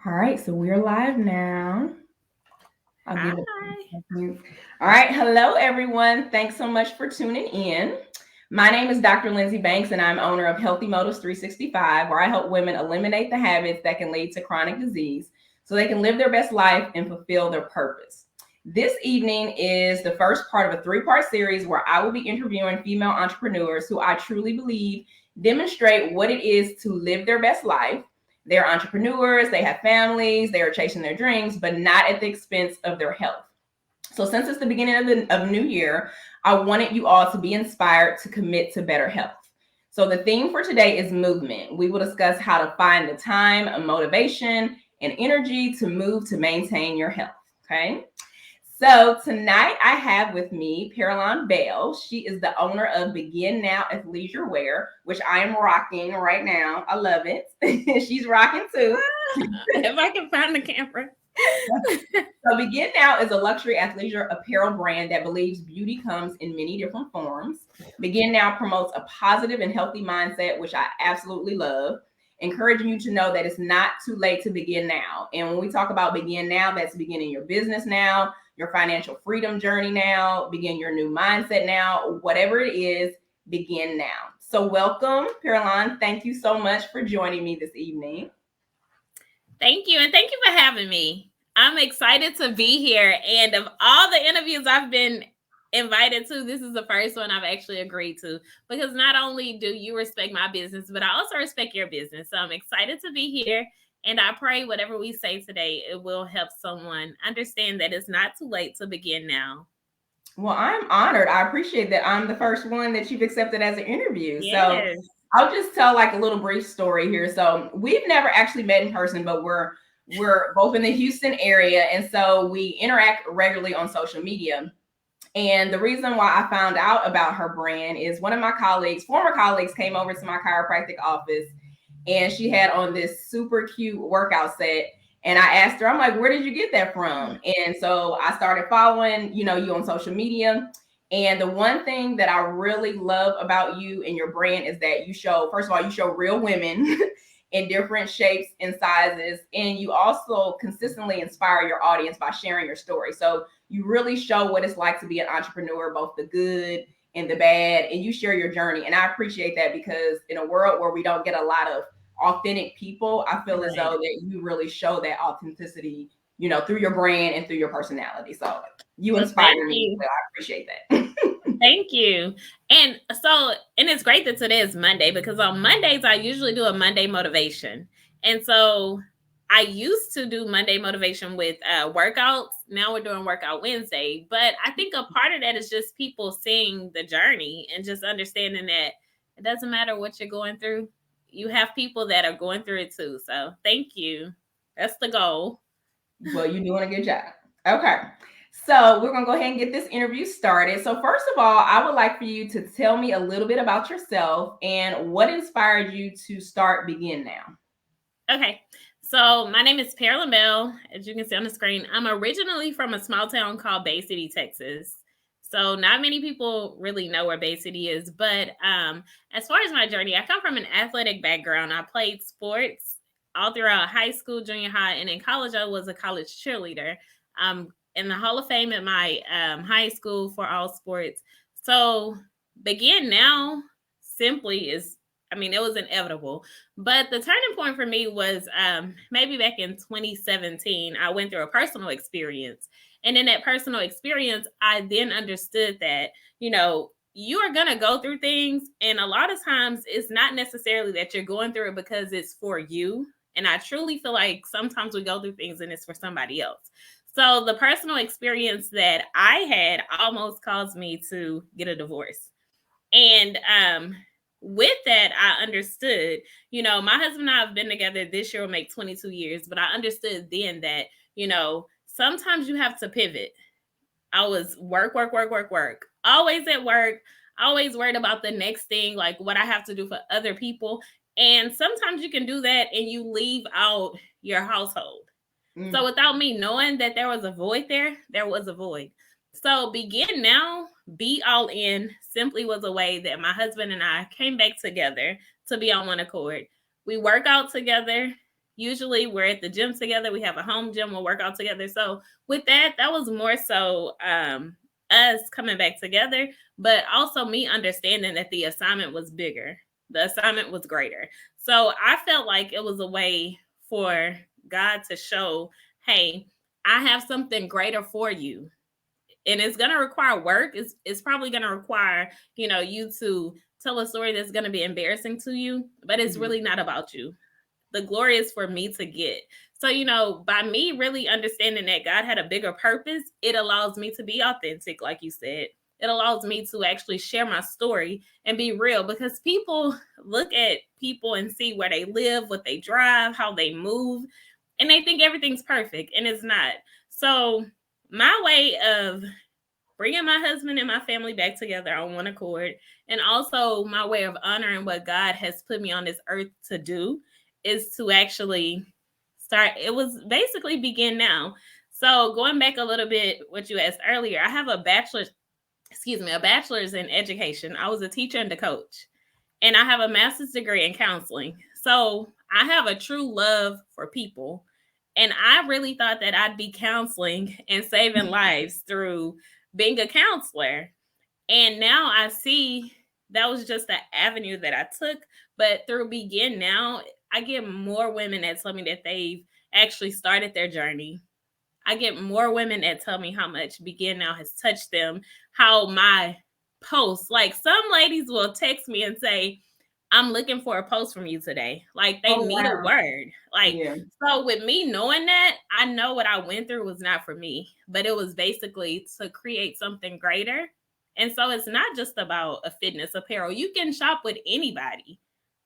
All right, so we're live now. I'll give it Hi. a second. All right, hello everyone. Thanks so much for tuning in. My name is Dr. Lindsay Banks, and I'm owner of Healthy Motives 365, where I help women eliminate the habits that can lead to chronic disease so they can live their best life and fulfill their purpose. This evening is the first part of a three-part series where I will be interviewing female entrepreneurs who I truly believe demonstrate what it is to live their best life. They're entrepreneurs, they have families, they are chasing their dreams, but not at the expense of their health. So since it's the beginning of the new year, I wanted you all to be inspired to commit to better health. So the theme for today is movement. We will discuss how to find the time, motivation, and energy to move to maintain your health. Okay. So tonight I have with me Perrylon Bell. She is the owner of Begin Now Athleisure Wear, which I am rocking right now. I love it. She's rocking too. If I can find the camera. So Begin Now is a luxury athleisure apparel brand that believes beauty comes in many different forms. Begin Now promotes a positive and healthy mindset, which I absolutely love, encouraging you to know that it's not too late to begin now. And when we talk about begin now, that's beginning your business now, your financial freedom journey now, begin your new mindset now, whatever it is, begin now. So welcome, Perrylon. Thank you so much for joining me this evening. Thank you. And thank you for having me. I'm excited to be here. And of all the interviews I've been invited to, this is the first one I've actually agreed to, because not only do you respect my business, but I also respect your business. So I'm excited to be here. And I pray whatever we say today, it will help someone understand that it's not too late to begin now. Well, I'm honored. I appreciate that I'm the first one that you've accepted as an interview. So Yes. I'll just tell like a little brief story here. So we've never actually met in person, but we're both in the Houston area, and so we interact regularly on social media. And the reason why I found out about her brand is one of my colleagues, former colleagues, came over to my chiropractic office, and she had on this super cute workout set. And I asked her, I'm like, where did you get that from? And so I started following, you on social media. And the one thing that I really love about you and your brand is that you show, first of all, you show real women in different shapes and sizes. And you also consistently inspire your audience by sharing your story. So you really show what it's like to be an entrepreneur, both the good and the bad, and you share your journey. And I appreciate that, because in a world where we don't get a lot of authentic people, I feel as though that you really show that authenticity, through your brand and through your personality. So you Well, thank inspire me. you. So I appreciate that. Thank you. And it's great that today is Monday, because on Mondays, I usually do a Monday motivation. And so I used to do Monday motivation with workouts. Now we're doing Workout Wednesday. But I think a part of that is just people seeing the journey and just understanding that it doesn't matter what you're going through. You have people that are going through it too. So thank you. That's the goal. Well, you're doing a good job. Okay. So we're going to go ahead and get this interview started. So first of all, I would like for you to tell me a little bit about yourself and what inspired you to start Begin Now. Okay. So my name is Perrylon Bell. As you can see on the screen, I'm originally from a small town called Bay City, Texas. So not many people really know where Bay City is. But as far as my journey, I come from an athletic background. I played sports all throughout high school, junior high, and in college, I was a college cheerleader. In the Hall of Fame at my high school for all sports. So Begin Now simply is, it was inevitable. But the turning point for me was maybe back in 2017, I went through a personal experience. And in that personal experience, I then understood that, you are going to go through things. And a lot of times it's not necessarily that you're going through it because it's for you. And I truly feel like sometimes we go through things and it's for somebody else. So the personal experience that I had almost caused me to get a divorce. And with that, I understood, my husband and I have been together this year will make 22 years, but I understood then that, sometimes you have to pivot. I was work, always at work, always worried about the next thing, like what I have to do for other people. And sometimes you can do that and you leave out your household. So without me knowing that there was a void there was a void. So Begin Now, be all in simply was a way that my husband and I came back together to be on one accord. We work out together. Usually we're at the gym together. We have a home gym. We'll work out together. So with that, that was more so us coming back together, but also me understanding that the assignment was bigger. The assignment was greater. So I felt like it was a way for God to show, hey, I have something greater for you. And it's going to require work. It's probably going to require, you to tell a story that's going to be embarrassing to you, but it's really not about you. The glory is for me to get. So, by me really understanding that God had a bigger purpose, it allows me to be authentic, like you said. It allows me to actually share my story and be real, because people look at people and see where they live, what they drive, how they move, and they think everything's perfect, and it's not. So my way of bringing my husband and my family back together on one accord, and also my way of honoring what God has put me on this earth to do, is to actually start. It was basically begin now. So going back a little bit, what you asked earlier, I have a bachelor's in education. I was a teacher and a coach, and I have a master's degree in counseling. So I have a true love for people. And I really thought that I'd be counseling and saving lives through being a counselor. And now I see that was just the avenue that I took. But through Begin Now, I get more women that tell me that they've actually started their journey. I get more women that tell me how much Begin Now has touched them, how my posts, like some ladies will text me and say, I'm looking for a post from you today. Like they need a word. Like, so with me knowing that, I know what I went through was not for me, but it was basically to create something greater. And so it's not just about a fitness apparel. You can shop with anybody.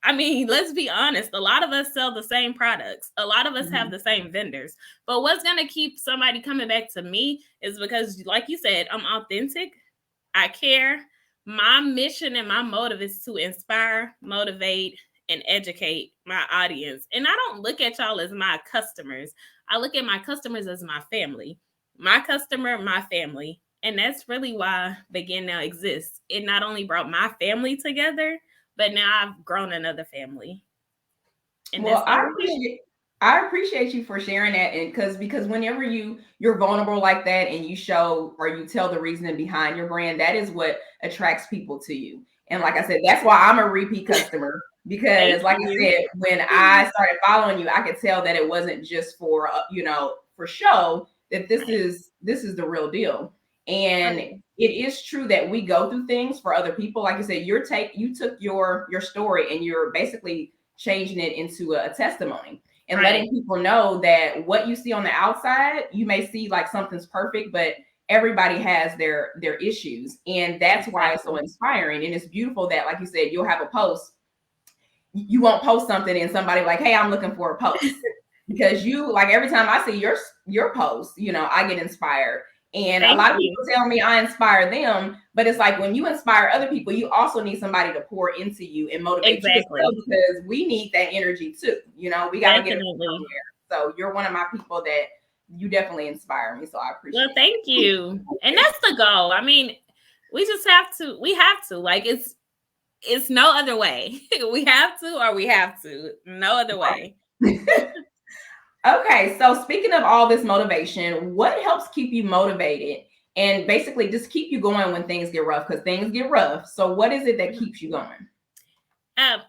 I mean, let's be honest. A lot of us sell the same products. A lot of us have the same vendors. But what's going to keep somebody coming back to me is because, like you said, I'm authentic. I care. My mission and my motive is to inspire, motivate, and educate my audience. And I don't look at y'all as my customers. I look at my customers as my family. My customer, my family. And that's really why Begin Now exists. It not only brought my family together, but now I've grown another family. And well, I appreciate you for sharing that, and because whenever you're vulnerable like that and you show or you tell the reasoning behind your brand, that is what attracts people to you. And like I said, that's why I'm a repeat customer, because like I said, when I started following you, I could tell that it wasn't just for for show, that this is the real deal. And it is true that we go through things for other people. Like you said, you took your story and you're basically changing it into a testimony and letting people know that what you see on the outside, you may see like something's perfect, but everybody has their issues. And that's why it's so inspiring. And it's beautiful that, like you said, you'll have a post. You won't post something and somebody like, hey, I'm looking for a post. Because you, like, every time I see your post, I get inspired. And a lot of people tell me I inspire them, but it's like when you inspire other people, you also need somebody to pour into you and motivate you as well, because we need that energy too. We got to get it somewhere. So you're one of my people that you definitely inspire me. So I appreciate it. Well, thank you. And that's the goal. I mean, we have to, like, it's no other way. We have to, no other way. Okay, so speaking of all this motivation, what helps keep you motivated and basically just keep you going when things get rough? Because things get rough. So what is it that keeps you going? I'm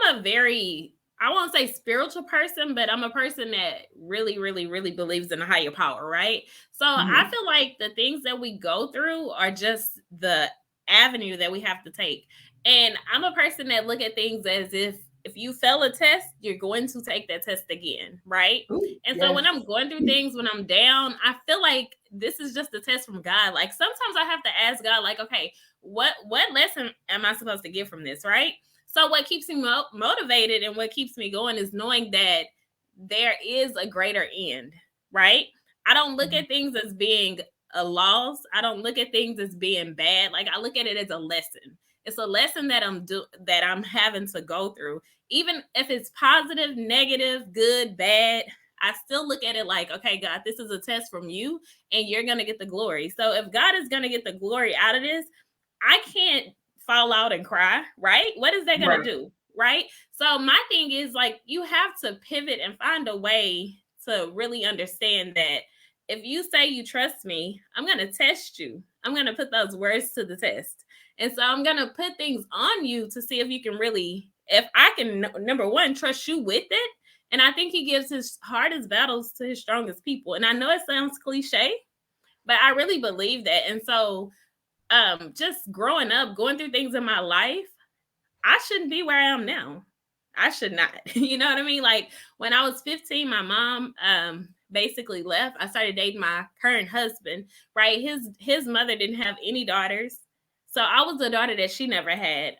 a very, I won't say spiritual person, but I'm a person that really, really, really believes in a higher power, right? So I feel like the things that we go through are just the avenue that we have to take. And I'm a person that look at things as if you fail a test, you're going to take that test again, right? So when I'm going through things, when I'm down, I feel like this is just a test from God. Like sometimes I have to ask God, like, okay, what lesson am I supposed to get from this, right? So what keeps me motivated and what keeps me going is knowing that there is a greater end, right? I don't look at things as being a loss. I don't look at things as being bad. Like I look at it as a lesson. It's a lesson that I'm having to go through. Even if it's positive, negative, good, bad, I still look at it like, okay, God, this is a test from you and you're going to get the glory. So if God is going to get the glory out of this, I can't fall out and cry, right? What is that going to do? Right? So my thing is like, you have to pivot and find a way to really understand that if you say you trust me, I'm going to test you. I'm going to put those words to the test. And so I'm going to put things on you to see if you can really, if I can, number one, trust you with it. And I think he gives his hardest battles to his strongest people. And I know it sounds cliche, but I really believe that. And so just growing up, going through things in my life, I shouldn't be where I am now. I should not. You know what I mean? Like when I was 15, my mom basically left. I started dating my current husband, right? His mother didn't have any daughters. So I was a daughter that she never had.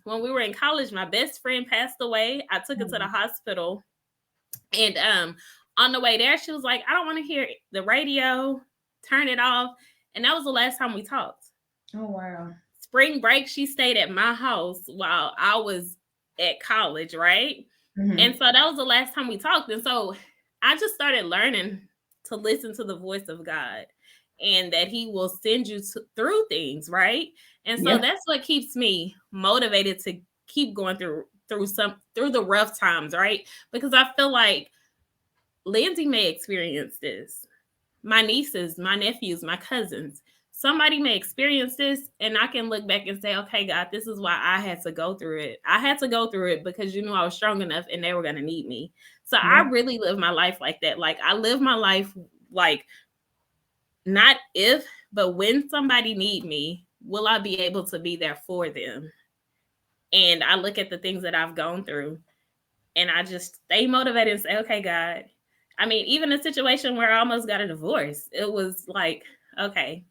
When we were in college, my best friend passed away. I took her to the hospital. And on the way there, she was like, I don't want to hear the radio. Turn it off. And that was the last time we talked. Oh, wow. Spring break, she stayed at my house while I was at college, right? Mm-hmm. And so that was the last time we talked. And so I just started learning to listen to the voice of God and that he will send you through things, right? And so that's what keeps me motivated to keep going through the rough times, right? Because I feel like Lindsay may experience this. My nieces, my nephews, my cousins, somebody may experience this, and I can look back and say, okay, God, this is why I had to go through it. I had to go through it because you knew I was strong enough and they were going to need me. So I really live my life like that. Like I live my life like not if, but when somebody need me, will I be able to be there for them? And I look at the things that I've gone through and I just stay motivated and say, okay, God. I mean, even a situation where I almost got a divorce, it was like, okay,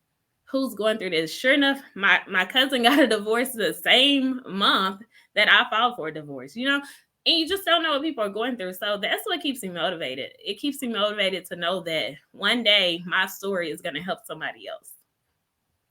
who's going through this? Sure enough, my cousin got a divorce the same month that I filed for a divorce, you know, and you just don't know what people are going through. So that's what keeps me motivated. It keeps me motivated to know that one day my story is going to help somebody else.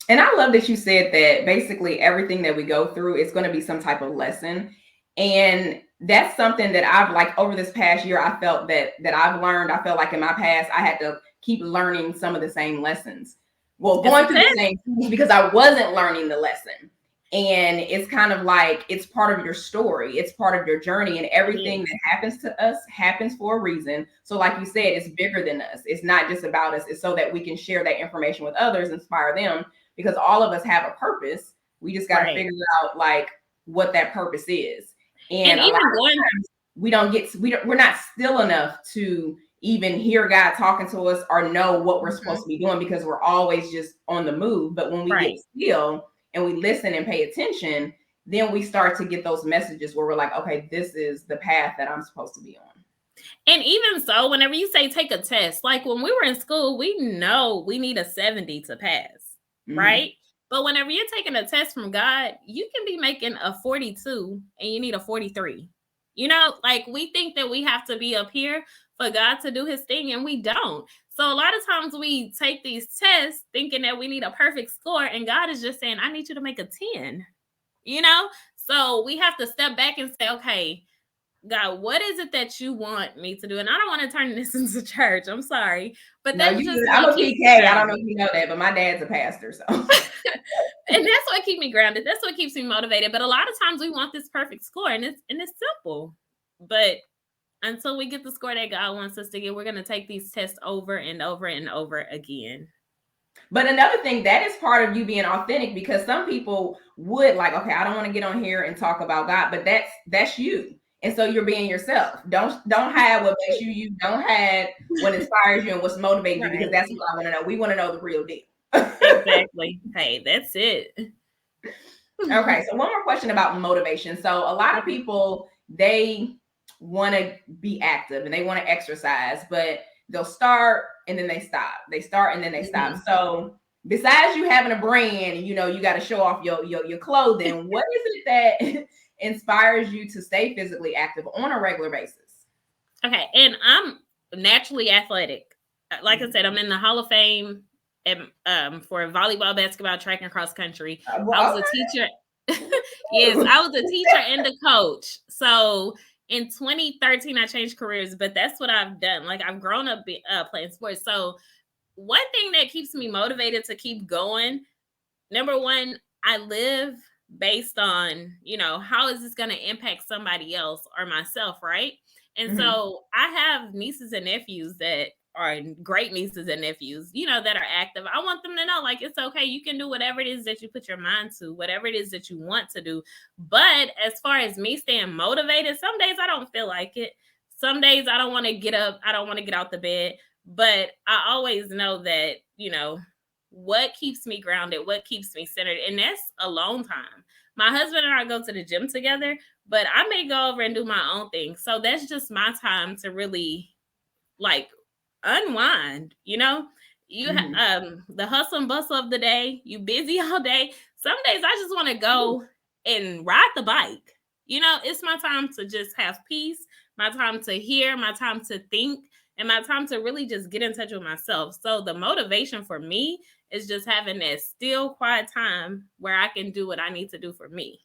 And I love that you said that basically everything that we go through is going to be some type of lesson. And that's something that I've like over this past year, I felt that I've learned. I felt like in my past, I had to keep learning some of the same lessons. Well, going through the same things because I wasn't learning the lesson. And it's kind of like, it's part of your story. It's part of your journey, and everything that happens to us happens for a reason. So like you said, it's bigger than us. It's not just about us. It's so that we can share that information with others, inspire them, because all of us have a purpose. We just got to figure out like what that purpose is. And a lot of times we're not still enough to even hear God talking to us or know what we're supposed to be doing because we're always just on the move. But when we get still and we listen and pay attention, then we start to get those messages where we're like, okay, this is the path that I'm supposed to be on. And even so, whenever you say take a test, like when we were in school, we know we need a 70 to pass, right? But whenever you're taking a test from God, you can be making a 42 and you need a 43. You know, like we think that we have to be up here for God to do his thing, and we don't. So a lot of times we take these tests thinking that we need a perfect score, and God is just saying, I need you to make a 10, you know? So we have to step back and say, okay, God, what is it that you want me to do? And I don't want to turn this into church. I'm sorry. But that's just I'm a PK. I don't know if you know that, but my dad's a pastor. So and that's what keeps me grounded. That's what keeps me motivated. But a lot of times we want this perfect score, and it's simple. But until we get the score that God wants us to get, we're going to take these tests over and over and over again. But another thing, that is part of you being authentic, because some people would like, okay, I don't want to get on here and talk about God, but that's you. And so you're being yourself. Don't hide what makes you you. Don't hide what inspires you and what's motivating you, because that's what I want to know. We want to know the real deal. Exactly. Hey, that's it. Okay, so one more question about motivation. So a lot of people, they want to be active and they want to exercise, but they'll start and then they stop. They start and then they stop. So besides you having a brand, you know, you got to show off your clothing. What is it that inspires you to stay physically active on a regular basis? Okay, and I'm naturally athletic. Like I said, I'm in the Hall of Fame for volleyball, basketball, track, and cross country. I was a teacher. Yes, I was a teacher and a coach. So in 2013, I changed careers, but that's what I've done. Like I've grown up playing sports. So one thing that keeps me motivated to keep going, number one, I live based on, how is this going to impact somebody else or myself, right? And so I have nieces and nephews that are great nieces and nephews, that are active. I want them to know, like, it's okay. You can do whatever it is that you put your mind to, whatever it is that you want to do. But as far as me staying motivated, some days I don't feel like it. Some days I don't want to get up. I don't want to get out the bed. But I always know that, what keeps me grounded, what keeps me centered, and that's alone time. My husband and I go to the gym together, but I may go over and do my own thing. So that's just my time to really like unwind, the hustle and bustle of the day, you busy all day. Some days I just want to go and ride the bike. It's my time to just have peace, my time to hear, my time to think, and my time to really just get in touch with myself. So the motivation for me is just having that still quiet time where I can do what I need to do for me.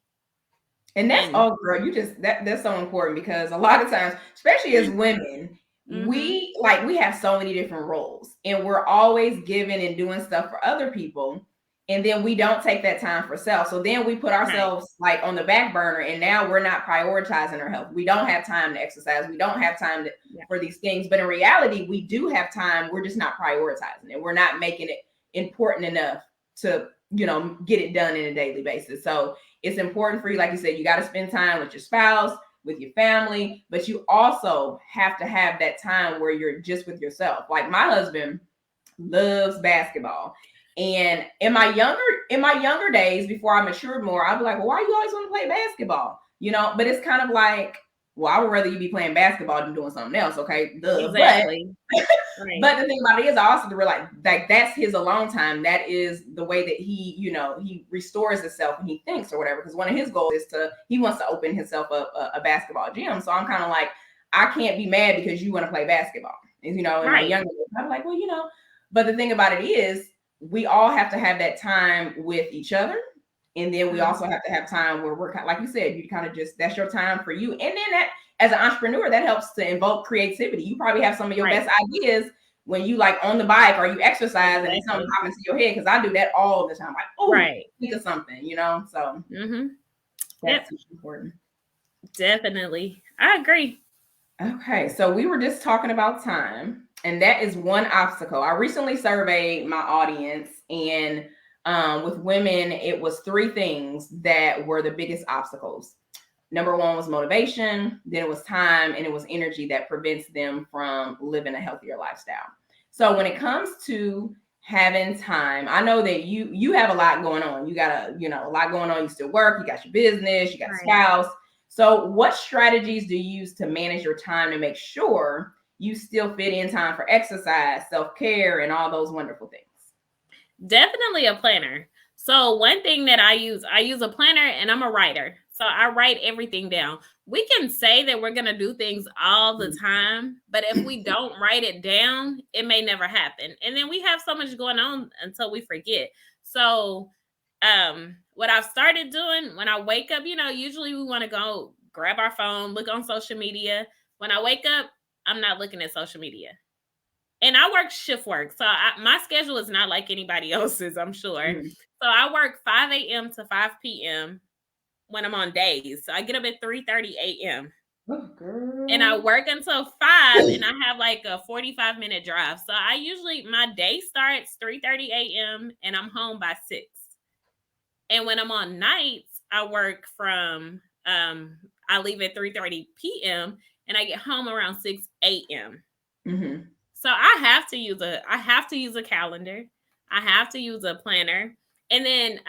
And that's all, girl. That's so important, because a lot of times, especially as women, we have so many different roles, and we're always giving and doing stuff for other people. And then we don't take that time for self. So then we put ourselves like on the back burner, and now we're not prioritizing our health. We don't have time to exercise. We don't have time for these things. But in reality, we do have time. We're just not prioritizing it. We're not making it important enough to, get it done in a daily basis. So it's important for you. Like you said, you got to spend time with your spouse, with your family, but you also have to have that time where you're just with yourself. Like my husband loves basketball. And in my younger days, before I matured more, I'd be like, well, why you always want to play basketball? But it's kind of like, well, I would rather you be playing basketball than doing something else. Okay. Exactly. But the thing about it is, I also realize like that's his alone time. That is the way that he, he restores himself when he thinks or whatever. Because one of his goals is he wants to open himself up a basketball gym. So I'm kind of like, I can't be mad because you want to play basketball. And, in my younger days, I'm like, well, but the thing about it is, we all have to have that time with each other. And then we also have to have time where we're, like you said, you kind of just, that's your time for you. And then that, as an entrepreneur, that helps to invoke creativity. You probably have some of your best ideas when you like on the bike or you exercise and something pops into your head. Because I do that all the time. Like, oh, think of something, So that's important. Definitely. I agree. Okay. So we were just talking about time. And that is one obstacle. I recently surveyed my audience, and with women, it was 3 things that were the biggest obstacles. Number 1 was motivation, then it was time, and it was energy that prevents them from living a healthier lifestyle. So when it comes to having time, I know that you have a lot going on. You got a lot going on. You still work, you got your business, you got a spouse. So what strategies do you use to manage your time to make sure you still fit in time for exercise, self-care, and all those wonderful things? Definitely a planner. So one thing that I use a planner, and I'm a writer. So I write everything down. We can say that we're going to do things all the time, but if we don't write it down, it may never happen. And then we have so much going on until we forget. So what I've started doing when I wake up, usually we want to go grab our phone, look on social media. When I wake up, I'm not looking at social media. And I work shift work. So my schedule is not like anybody else's, I'm sure. So I work 5 a.m. to 5 p.m. when I'm on days. So I get up at 3:30 a.m. Oh, girl. And I work until 5, and I have like a 45-minute drive. So my day starts 3:30 a.m. and I'm home by 6. And when I'm on nights, I work from, I leave at 3:30 p.m. and I get home around 6 a.m. So I have to use a calendar. I have to use a planner. And then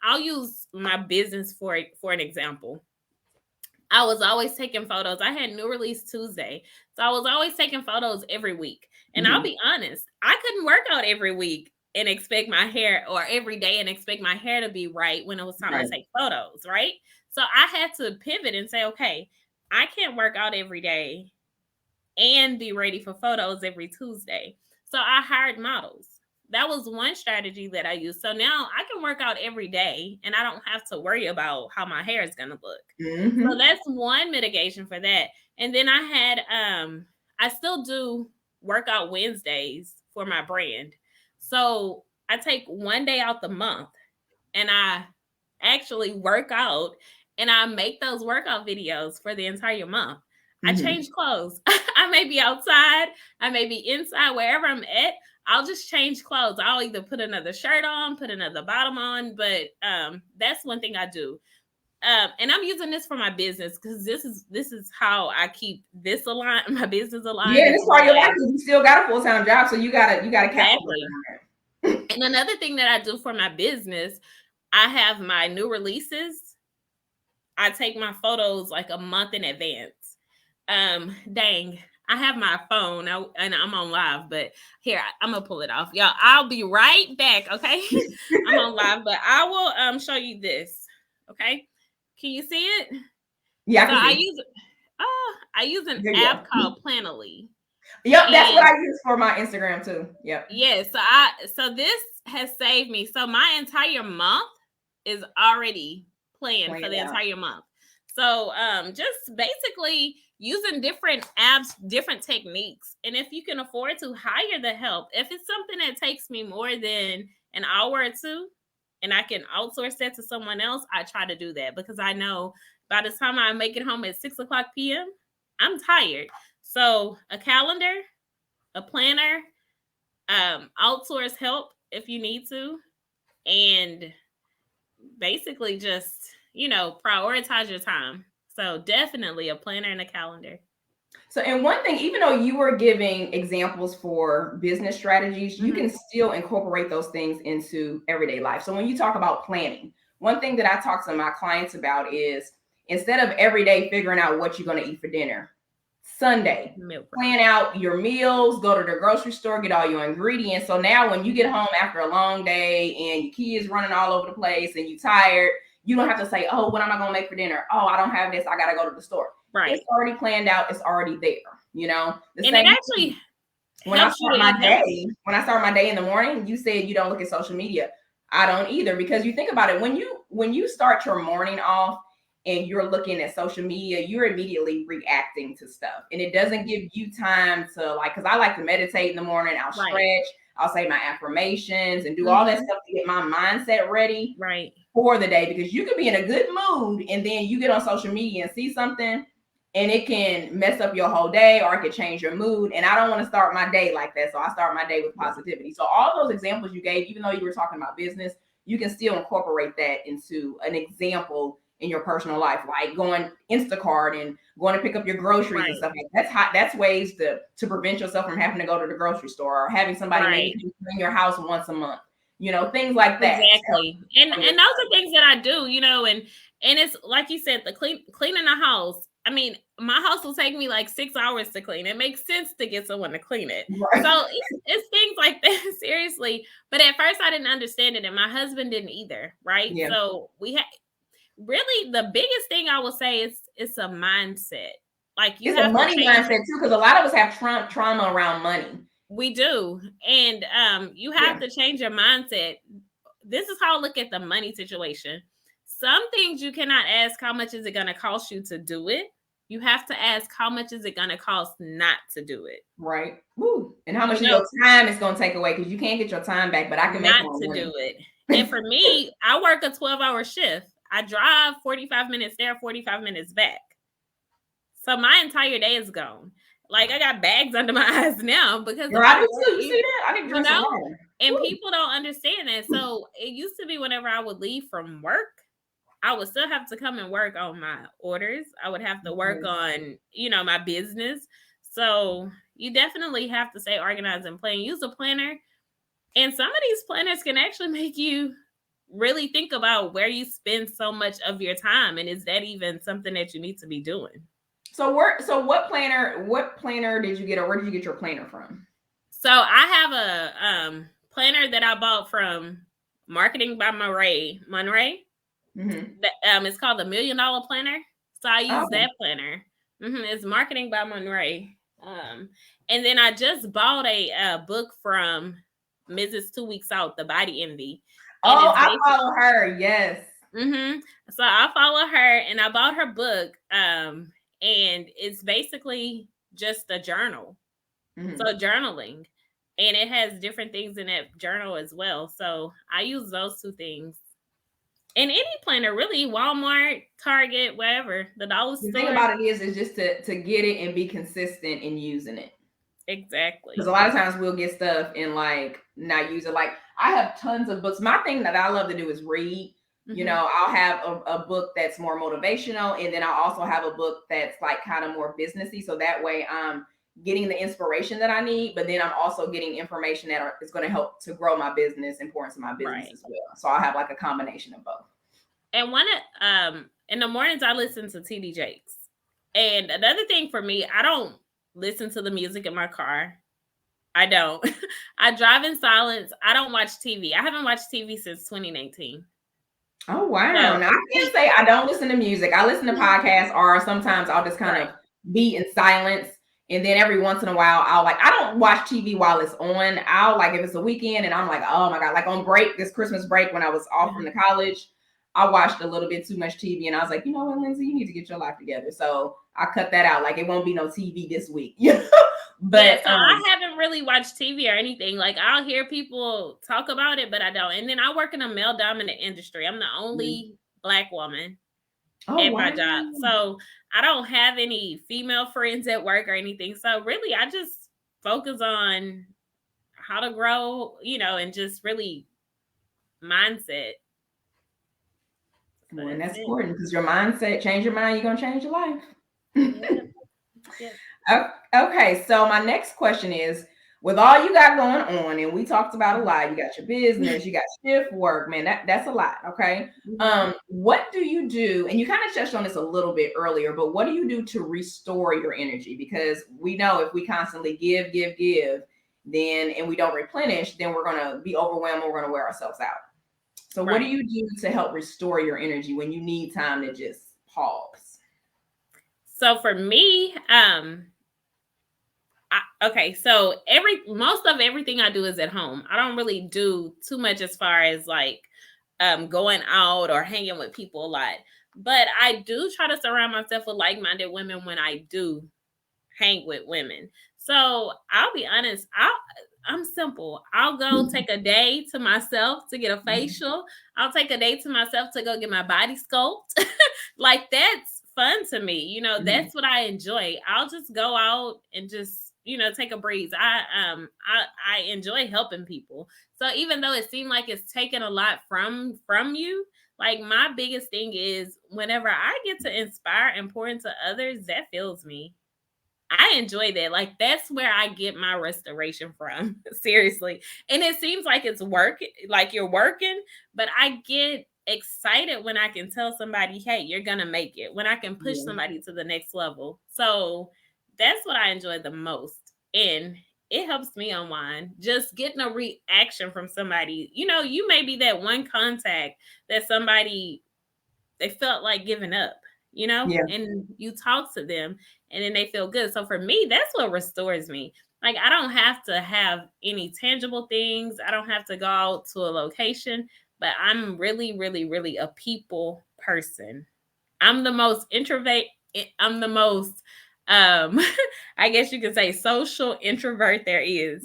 I'll use my business for an example. I was always taking photos. I had New Release Tuesday. So I was always taking photos every week. And I'll be honest, I couldn't work out every week and expect my hair, or every day and expect my hair to be right when it was time to take photos, right? So I had to pivot and say, okay, I can't work out every day and be ready for photos every Tuesday. So I hired models. That was one strategy that I used. So now I can work out every day and I don't have to worry about how my hair is going to look. So that's one mitigation for that. And then I had, I still do workout Wednesdays for my brand. So I take one day out the month and I actually work out, and I make those workout videos for the entire month. I change clothes. I may be outside, I may be inside, wherever I'm at. I'll just change clothes. I'll either put another shirt on, put another bottom on, but that's one thing I do. And I'm using this for my business because this is how I keep this aligned, my business aligned. Yeah, this part of your life, you still got a full-time job, so you gotta exactly. And another thing that I do for my business, I have my new releases. I take my photos like a month in advance. Dang, I have my phone and I'm on live, but here I'm gonna pull it off, y'all. I'll be right back. Okay, I'm on live, but I will show you this. Okay, can you see it? Yeah, so I use an app called Planoly. Yep, that's what I use for my Instagram too. Yep. Yeah, so this has saved me. So my entire month is already planned for the entire month. So just basically using different apps, different techniques. And if you can afford to hire the help, if it's something that takes me more than an hour or two and I can outsource that to someone else, I try to do that because I know by the time I make it home at 6:00 p.m., I'm tired. So a calendar, a planner, outsource help if you need to, and basically just, prioritize your time. So definitely a planner and a calendar. So, and one thing, even though you were giving examples for business strategies, you can still incorporate those things into everyday life. So when you talk about planning, one thing that I talk to my clients about is instead of every day figuring out what you're going to eat for dinner, Sunday, plan out your meals, go to the grocery store, get all your ingredients. So now when you get home after a long day and your kids running all over the place and you're tired, you don't have to say, oh, what am I going to make for dinner? Oh, I don't have this. I got to go to the store. Right. It's already planned out. It's already there, And it actually when I start my day in the morning, you said you don't look at social media. I don't either, because you think about it, when you start your morning off and you're looking at social media, you're immediately reacting to stuff. And it doesn't give you time to because I like to meditate in the morning. I'll stretch, I'll say my affirmations and do all that stuff to get my mindset ready for the day, because you could be in a good mood and then you get on social media and see something and it can mess up your whole day or it could change your mood. And I don't want to start my day like that. So I start my day with positivity. So all those examples you gave, even though you were talking about business, you can still incorporate that into an example in your personal life, like going Instacart and going to pick up your groceries and stuff like that. That's ways to prevent yourself from having to go to the grocery store or having somebody in your house once a month, things like that. Exactly. And those are things that I do, and it's like you said, the cleaning the house. I mean, my house will take me like 6 hours to clean. It makes sense to get someone to clean it. Right. So it's things like that, seriously. But at first I didn't understand it, and my husband didn't either, right? Yeah. So we had really the biggest thing I will say is it's a mindset. Like it's a money mindset too, because a lot of us have trauma around money. We do, and you have to change your mindset. This is how I look at the money situation. Some things you cannot ask how much is it going to cost you to do it. You have to ask how much is it going to cost not to do it. Right. Woo. And how much of your time it's going to take away, because you can't get your time back, but I can not to do it. And for me, I work a 12-hour shift. I drive 45 minutes there, 45 minutes back. So my entire day is gone. Like I got bags under my eyes now because I do too. You see that? I need to drink some water. And people don't understand that. So it used to be whenever I would leave from work, I would still have to come and work on my orders. I would have to work on, my business. So you definitely have to stay organized and plan. Use a planner. And some of these planners can actually make you really think about where you spend so much of your time. And is that even something that you need to be doing? So what planner did you get, or where did you get your planner from? So I have a planner that I bought from Marketing by Monray. It's called the $1 Million Planner. So I use that planner. It's Marketing by Monray. And then I just bought a book from Mrs. 2 Weeks Out, The Body Envy. I follow her. Yes. So I follow her, and I bought her book. And it's basically just a journal. So journaling, and it has different things in that journal as well. So I use those two things. And any planner, really, Walmart, Target, wherever, the dollar The thing store. about it is just to get it and be consistent in using it. Because Exactly. a lot of times we'll get stuff and like not use it. Like I have tons of books. My thing that I love to do is read. You know, I'll have a book that's more motivational, and then I'll also have a book that's like kind of more businessy. So that way I'm getting the inspiration that I need, but then I'm also getting information that is going to help to grow my business and pour into my business as well. So I'll have like a combination of both. And in the mornings I listen to TD Jakes. And another thing for me, I don't listen to the music in my car. I don't. I drive in silence. I don't watch TV. I haven't watched TV since 2019. Oh wow. Now I can't say I don't listen to music. I listen to podcasts, or sometimes I'll just kind of be in silence. And then every once in a while, I don't watch TV while it's on. I'll like, if it's a weekend and I'm like, oh my God, like on break, this Christmas break when I was off from the college, I watched a little bit too much TV and I was like, you know what, Lindsay, you need to get your life together. So I cut that out. Like it won't be no TV this week. But yeah, so I haven't really watched TV or anything. Like I'll hear people talk about it, but I don't. And then I work in a male dominant industry. I'm the only Black woman at my job. So I don't have any female friends at work or anything. So really I just focus on how to grow, and just really mindset. Well, and that's important because your mindset, change your mind, you're going to change your life. Yeah. Okay, so my next question is, with all you got going on, and we talked about a lot, you got your business, you got shift work, man, that's a lot, okay? What do you do? And you kind of touched on this a little bit earlier, but what do you do to restore your energy? Because we know if we constantly give, then, and we don't replenish, then we're going to be overwhelmed, we're going to wear ourselves out. So what do you do to help restore your energy when you need time to just pause? So for me, so most of everything I do is at home. I don't really do too much as far as like going out or hanging with people a lot. But I do try to surround myself with like-minded women when I do hang with women. So I'll be honest, I'm simple. I'll go take a day to myself to get a facial. I'll take a day to myself to go get my body sculpt. Like that's fun to me. That's what I enjoy. I'll just go out and just take a breeze. I enjoy helping people. So even though it seemed like it's taken a lot from you, like my biggest thing is whenever I get to inspire and pour into others, that fills me. I enjoy that. Like that's where I get my restoration from. Seriously. And it seems like it's work, like you're working, but I get excited when I can tell somebody, hey, you're gonna make it, when I can push somebody to the next level. So that's what I enjoy the most. And it helps me unwind. Just getting a reaction from somebody. You may be that one contact that they felt like giving up, and you talk to them and then they feel good. So for me, that's what restores me. Like I don't have to have any tangible things. I don't have to go out to a location, but I'm really, really, really a people person. I'm the most introvert. I'm the most, I guess you could say social introvert there is.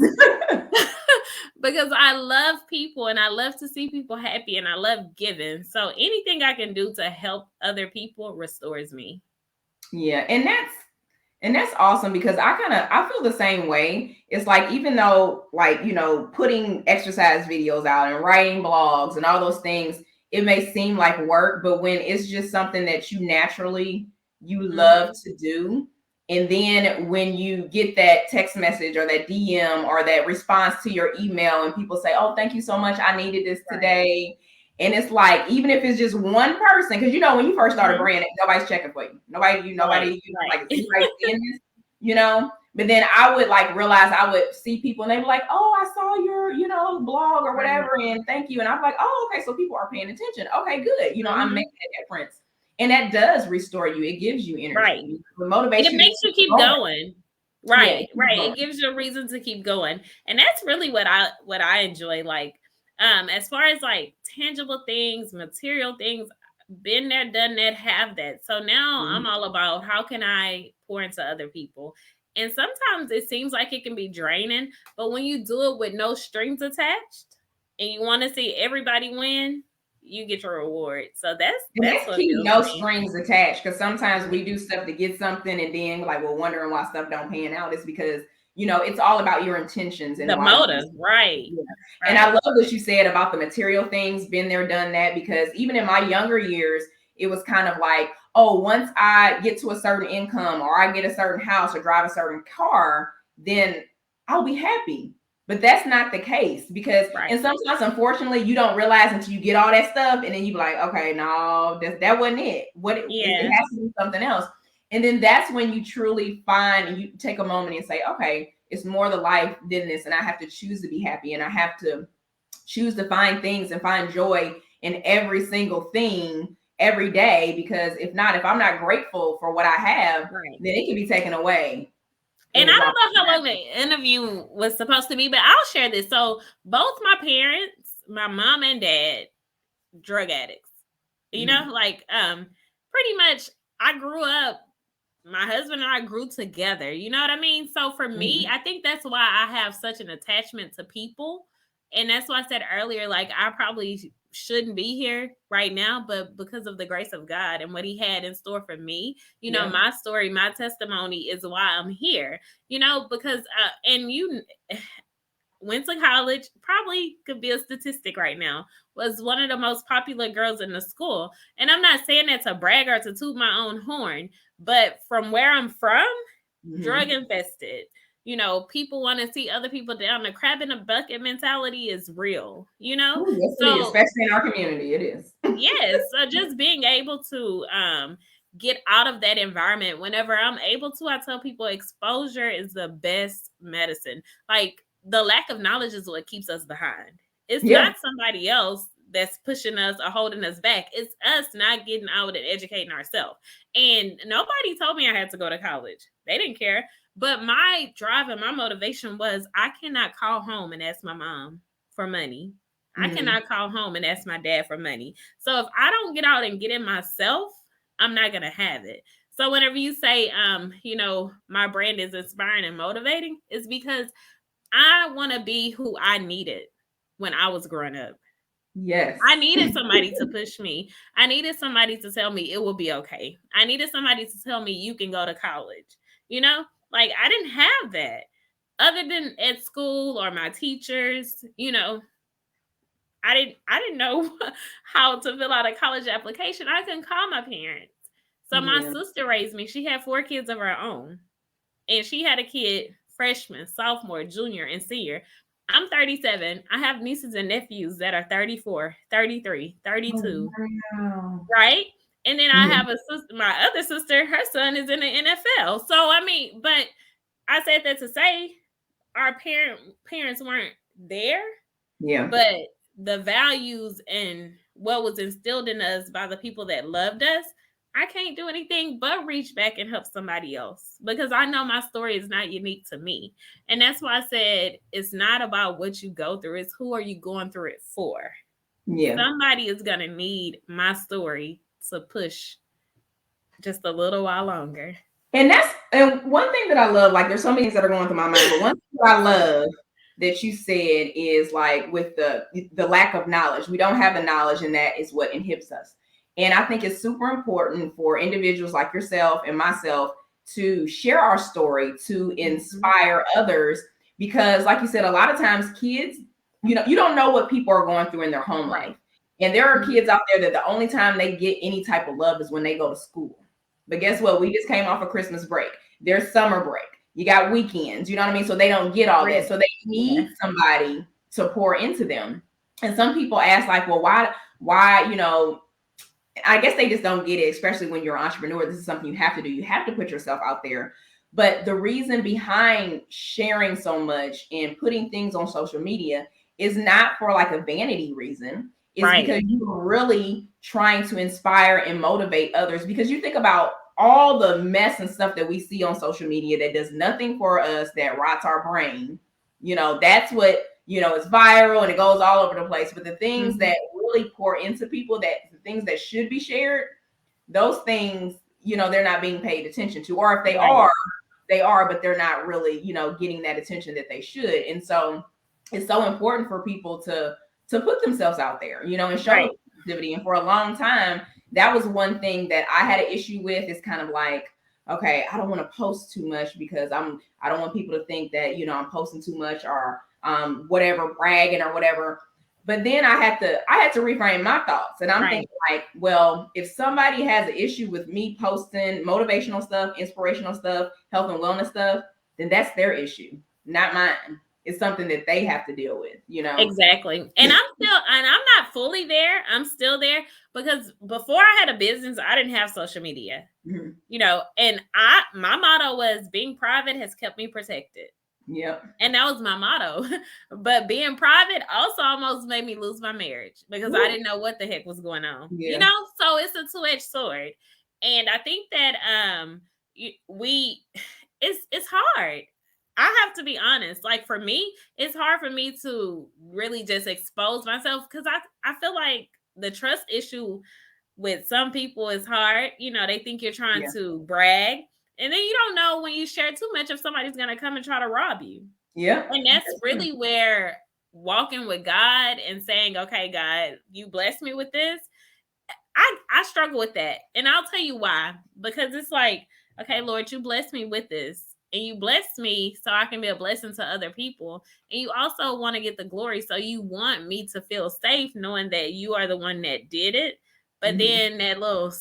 Because I love people and I love to see people happy and I love giving. So anything I can do to help other people restores me. Yeah. And that's awesome because I feel the same way. It's like, even though like, putting exercise videos out and writing blogs and all those things, it may seem like work, but when it's just something that you love to do. And then when you get that text message or that DM or that response to your email and people say, oh, thank you so much, I needed this today. And it's like, even if it's just one person, because when you first started branding, nobody's checking for you. Nobody like, is anybody seeing this, But then I would like realize I would see people and they were like, oh, I saw your, blog or whatever. And thank you. And I'm like, oh, okay. So people are paying attention. Okay, good. I'm making a difference. And that does restore you. It gives you energy. Right. The motivation. It makes you keep going. Right. It gives you a reason to keep going. And that's really what I enjoy. Like, as far as like tangible things, material things, been there, done that, have that. So now I'm all about how can I pour into other people. And sometimes it seems like it can be draining, but when you do it with no strings attached and you want to see everybody win, you get your reward. So that's that's what key. feels No me. strings attached. Because sometimes we do stuff to get something, and then like we're wondering why stuff don't pan out. It's because it's all about your intentions and The why. motive, right? Yeah. Right. And I love what you said about the material things. Been there, done that. Because even in my younger years, it was kind of like, oh, once I get to a certain income, or I get a certain house, or drive a certain car, then I'll be happy. But that's not the case, because and sometimes, unfortunately, you don't realize until you get all that stuff, and then you be like, okay, no, that wasn't it. It has to be something else. And then that's when you truly find, and you take a moment and say, okay, it's more the life than this, and I have to choose to be happy, and I have to choose to find things and find joy in every single thing every day. Because if I'm not grateful for what I have, then it can be taken away. And I don't know how long the interview was supposed to be, but I'll share this. So both my parents, my mom and dad, drug addicts. You know, like pretty much I grew up, my husband and I grew together. You know what I mean? So for me, I think that's why I have such an attachment to people. And that's why I said earlier, like I probably shouldn't be here right now, but because of the grace of God and what he had in store for me, my story, my testimony is why I'm here, because and you went to college, probably could be a statistic right now, was one of the most popular girls in the school. And I'm not saying that to brag or to toot my own horn, but from where I'm from, drug infested. People want to see other people down. The crab in a bucket mentality is real, Ooh, yes, it is, especially in our community. It is. Yes. So just being able to get out of that environment whenever I'm able to, I tell people exposure is the best medicine. Like the lack of knowledge is what keeps us behind. It's not somebody else that's pushing us or holding us back. It's us not getting out and educating ourselves. And nobody told me I had to go to college. They didn't care. But my drive and my motivation was I cannot call home and ask my mom for money. I cannot call home and ask my dad for money. So if I don't get out and get in myself, I'm not going to have it. So whenever you say, my brand is inspiring and motivating, it's because I want to be who I needed when I was growing up. Yes. I needed somebody to push me. I needed somebody to tell me it will be okay. I needed somebody to tell me you can go to college. Like I didn't have that other than at school or my teachers, I didn't know how to fill out a college application. I couldn't call my parents. So my sister raised me. She had 4 kids of her own. And she had a kid, freshman, sophomore, junior, and senior. I'm 37. I have nieces and nephews that are 34, 33, 32. Oh, wow. Right? And then I have a sister, my other sister, her son is in the NFL. So, but I said that to say our parents weren't there. Yeah. But the values and what was instilled in us by the people that loved us, I can't do anything but reach back and help somebody else because I know my story is not unique to me. And that's why I said it's not about what you go through. It's who are you going through it for? Yeah. Somebody is going to need my story to push just a little while longer. And one thing that I love, like there's so many things that are going through my mind, but one thing that I love that you said is like with the lack of knowledge, we don't have the knowledge, and that is what inhibits us. And I think it's super important for individuals like yourself and myself to share our story, to inspire others, because like you said, a lot of times kids, you don't know what people are going through in their home life. And there are kids out there that the only time they get any type of love is when they go to school. But guess what? We just came off a Christmas break. There's summer break. You got weekends, you know what I mean? So they don't get all that. So they need somebody to pour into them. And some people ask like, well, why, I guess they just don't get it, especially when you're an entrepreneur. This is something you have to do. You have to put yourself out there. But the reason behind sharing so much and putting things on social media is not for like a vanity reason. It's because you're really trying to inspire and motivate others. Because you think about all the mess and stuff that we see on social media that does nothing for us, that rots our brain. That's what, it's viral and it goes all over the place. But the things that really pour into people, the things that should be shared, those things, they're not being paid attention to. Or if they are, but they're not really, getting that attention that they should. And so it's so important for people to put themselves out there, and show positivity. And for a long time, that was one thing that I had an issue with. It's kind of like, okay, I don't want to post too much because I don't want people to think that, you know, I'm posting too much or whatever, bragging or whatever. But then I had to reframe my thoughts. And I'm thinking like, well, if somebody has an issue with me posting motivational stuff, inspirational stuff, health and wellness stuff, then that's their issue, not mine. It's something that they have to deal with, you know? Exactly. And I'm not fully there. I'm still there because before I had a business, I didn't have social media, you know, and my motto was being private has kept me protected. Yep. And that was my motto. But being private also almost made me lose my marriage because I didn't know what the heck was going on. Yeah. You know, so it's a two-edged sword. And I think that it's hard. I have to be honest. Like for me, it's hard for me to really just expose myself because I feel like the trust issue with some people is hard. You know, they think you're trying to brag. And then you don't know when you share too much if somebody's going to come and try to rob you. Yeah. And that's really where walking with God and saying, okay, God, you blessed me with this. I struggle with that. And I'll tell you why. Because it's like, okay, Lord, you blessed me with this. And you blessed me so I can be a blessing to other people. And you also want to get the glory. So you want me to feel safe knowing that you are the one that did it. But then that little,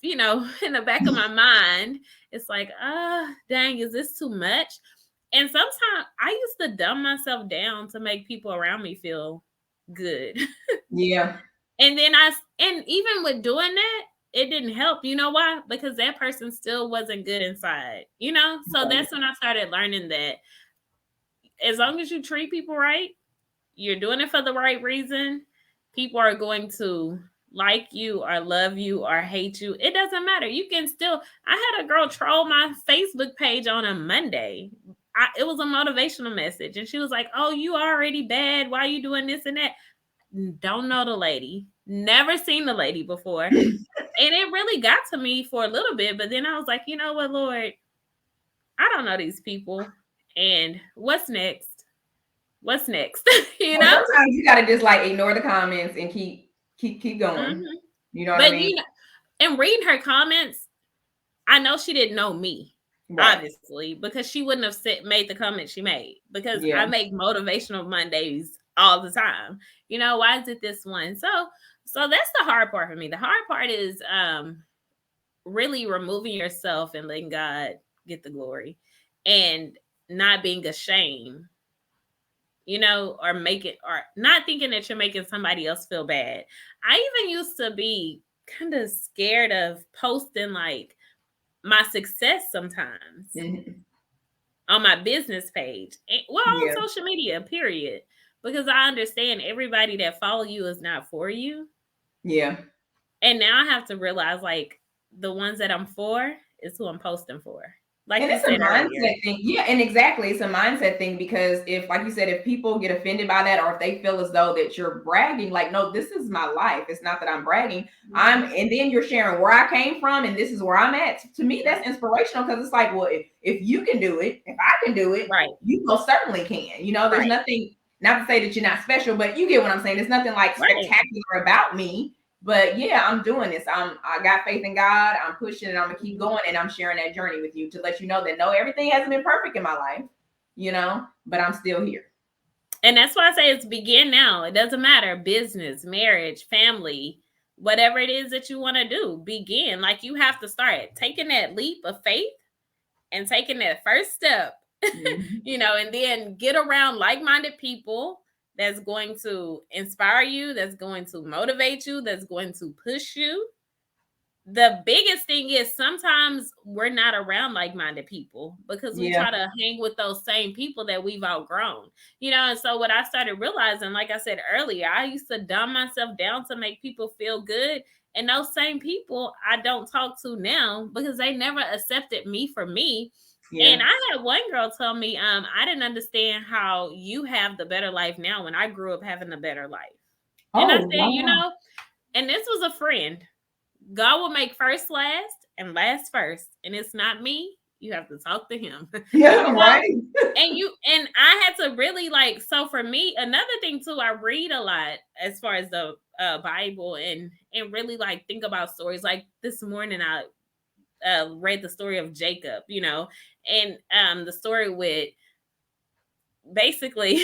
you know, in the back of my mind, it's like, dang, is this too much? And sometimes I used to dumb myself down to make people around me feel good. Yeah. And then and even with doing that, it didn't help. You know why? Because that person still wasn't good inside, you know? So that's when I started learning that as long as you treat people right, you're doing it for the right reason, people are going to like you or love you or hate you. It doesn't matter. You can still, I had a girl troll my Facebook page on a Monday. It was a motivational message. And she was like, oh, you already bad. Why are you doing this and that? Don't know the lady. Never seen the lady before. And it really got to me for a little bit. But then I was like, you know what, Lord? I don't know these people. And what's next? What's next? You know? Sometimes you got to just like ignore the comments and keep going. You know what I mean? You know, and reading her comments, I know she didn't know me, obviously, because she wouldn't have made the comment she made. Because I make motivational Mondays all the time. You know, why is it this one? So that's the hard part for me. The hard part is really removing yourself and letting God get the glory and not being ashamed, you know, or not thinking that you're making somebody else feel bad. I even used to be kind of scared of posting like my success sometimes on my business page. On social media, period. Because I understand everybody that follow you is not for you. Yeah. And now I have to realize like the ones that I'm for is who I'm posting for. Like and it's a mindset thing. Yeah, and exactly. It's a mindset thing because if, like you said, if people get offended by that or if they feel as though that you're bragging, like, no, this is my life. It's not that I'm bragging. And then you're sharing where I came from and this is where I'm at. To me, that's inspirational because it's like, well, if you can do it, if I can do it, you most certainly can. You know, there's nothing, not to say that you're not special, but you get what I'm saying. There's nothing like spectacular about me. But yeah, I'm doing this. I got faith in God. I'm pushing and I'm gonna keep going and I'm sharing that journey with you to let you know that no, everything hasn't been perfect in my life, you know, but I'm still here. And that's why I say it's begin now. It doesn't matter, business, marriage, family, whatever it is that you want to do, begin. Like you have to start taking that leap of faith and taking that first step, you know, and then get around like-minded people that's going to inspire you, that's going to motivate you, that's going to push you. The biggest thing is sometimes we're not around like-minded people because we try to hang with those same people that we've outgrown, you know. And so what I started realizing, like I said earlier, I used to dumb myself down to make people feel good. And those same people I don't talk to now because they never accepted me for me. And I had one girl tell me, I didn't understand how you have the better life now when I grew up having a better life. And I said, you know, and this was a friend. God will make first last and last first. And it's not me. you have to talk to him. Yeah, You know? right. And I had to really like, so for me, another thing too, I read a lot as far as the Bible and really like think about stories. Like this morning I read the story of Jacob, you know, and the story with basically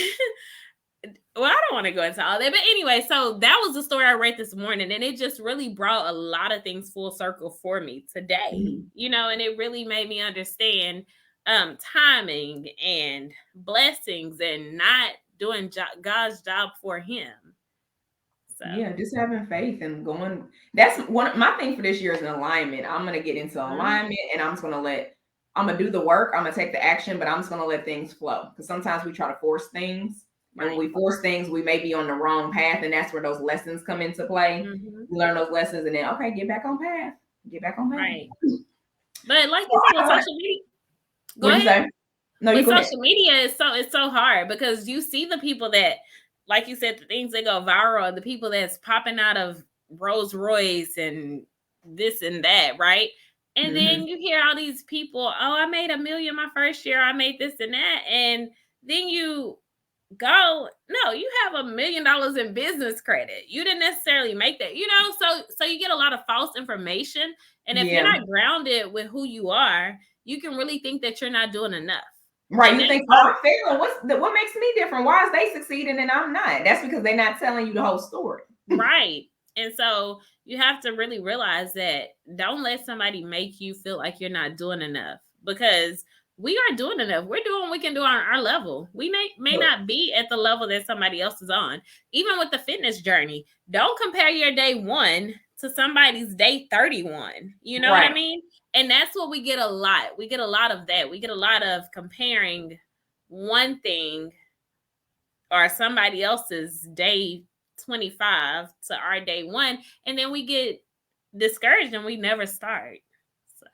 well, I don't want to go into all that, but anyway, so that was the story I read this morning, and it just really brought a lot of things full circle for me today, you know, and it really made me understand timing and blessings and not doing God's job for him. So Yeah, just having faith and going. That's one my thing for this year is an alignment. I'm gonna get into alignment, and I'm gonna do the work. I'm gonna take the action, but I'm just gonna let things flow. Because sometimes we try to force things, and when we force things, we may be on the wrong path, and that's where those lessons come into play. We learn those lessons, and then okay, get back on path. Get back on path. Right. But like you said, with social media, go ahead. No, you with go social media, it's so hard because you see the people that, like you said, the things that go viral, the people that's popping out of Rolls Royce and this and that, right? And then you hear all these people, oh, I made $1 million my first year, I made this and that, and then you go, no, you have $1 million in business credit. You didn't necessarily make that, you know. So you get a lot of false information, and if you're not grounded with who you are, you can really think that you're not doing enough. Right. You think, oh, I'm failing. What makes me different? Why is they succeeding and I'm not? That's because they're not telling you the whole story. Right. And so you have to really realize that don't let somebody make you feel like you're not doing enough, because we are doing enough. We're doing what we can do on our level. We may not be at the level that somebody else is on. Even with the fitness journey, don't compare your day 1 to somebody's day 31. You know what I mean? And that's what we get a lot. We get a lot of that. We get a lot of comparing one thing or somebody else's day 25 to our day 1. And then we get discouraged and we never start. So.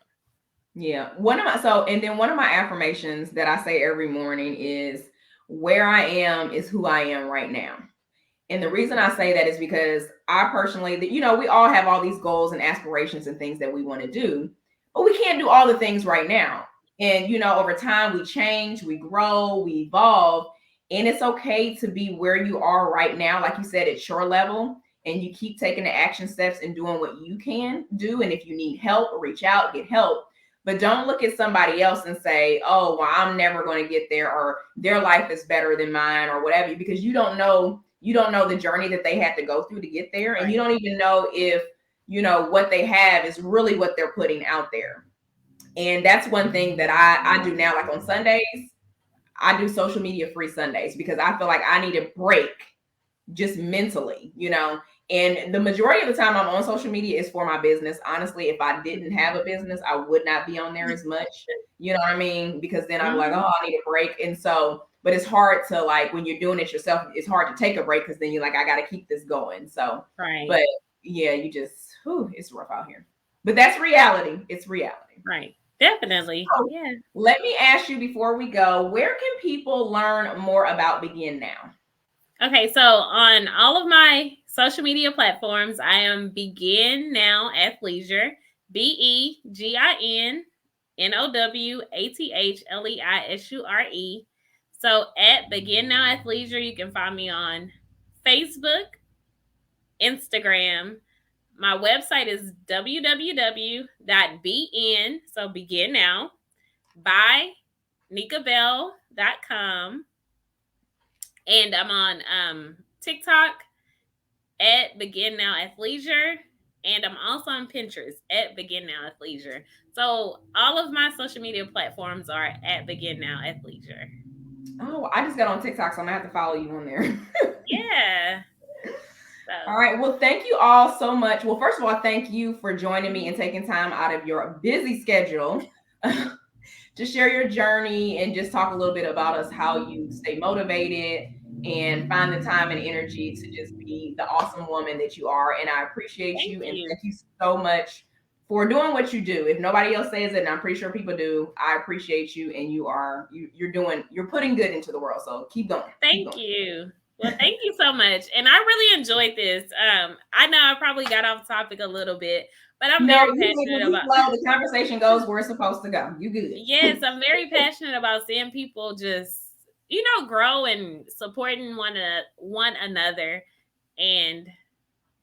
Yeah. One of my affirmations that I say every morning is, where I am is who I am right now. And the reason I say that is because I personally, you know, we all have all these goals and aspirations and things that we want to do, but we can't do all the things right now. And, you know, over time we change, we grow, we evolve, and it's okay to be where you are right now. Like you said, at your level, and you keep taking the action steps and doing what you can do. And if you need help, reach out, get help. But don't look at somebody else and say, oh, well, I'm never going to get there, or their life is better than mine, or whatever, because you don't know the journey that they had to go through to get there. And you don't even know if, you know, what they have is really what they're putting out there. And that's one thing that I do now. Like on Sundays, I do social media free Sundays, because I feel like I need a break just mentally, you know. And the majority of the time I'm on social media is for my business. Honestly, if I didn't have a business, I would not be on there as much. You know what I mean? Because then I'm like, oh, I need a break. And so, but it's hard to, like, when you're doing it yourself, it's hard to take a break, because then you're like, I got to keep this going. So, but yeah, you just, it's rough out here. But that's reality. It's reality. Right. Definitely. So, yeah. Let me ask you before we go, where can people learn more about Begin Now? Okay, so on all of my social media platforms, I am Begin Now Athleisure, BEGINNOWATHLEISURE. So at Begin Now Athleisure, you can find me on Facebook, Instagram. My website is www.begin, so Begin Now, by nikabell.com. And I'm on TikTok at Begin Now Athleisure. And I'm also on Pinterest at Begin Now Athleisure. So all of my social media platforms are at Begin Now Athleisure. Oh, I just got on TikTok, so I'm going to have to follow you on there. Yeah. So. All right. Well, thank you all so much. Well, first of all, thank you for joining me and taking time out of your busy schedule to share your journey and just talk a little bit about us, how you stay motivated and find the time and energy to just be the awesome woman that you are. And I appreciate you. And thank you so much for doing what you do. If nobody else says it, and I'm pretty sure people do, I appreciate you. And you're putting good into the world. So keep going. Thank you. Well, thank you so much. And I really enjoyed this. I know I probably got off topic a little bit, But I'm No, very you good. passionate When we about. flow, the conversation goes where it's supposed to go. You good. Yes, I'm very passionate about seeing people just, grow and supporting one another. And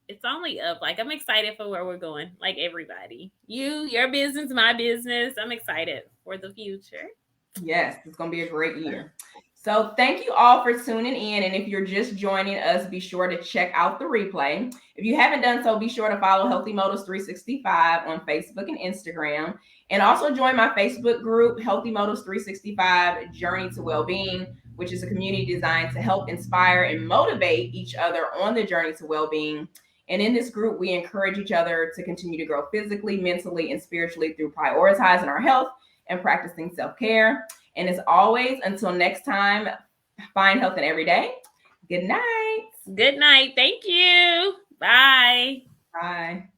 it's only up. Like, I'm excited for where we're going. Like, everybody. Your business, my business. I'm excited for the future. Yes, it's going to be a great year. So thank you all for tuning in. And if you're just joining us, be sure to check out the replay. If you haven't done so, be sure to follow Healthy Motives 365 on Facebook and Instagram. And also join my Facebook group, Healthy Motives 365 Journey to Wellbeing, which is a community designed to help inspire and motivate each other on the journey to well-being. And in this group, we encourage each other to continue to grow physically, mentally, and spiritually through prioritizing our health and practicing self-care. And as always, until next time, find health in every day. Good night. Good night. Thank you. Bye. Bye.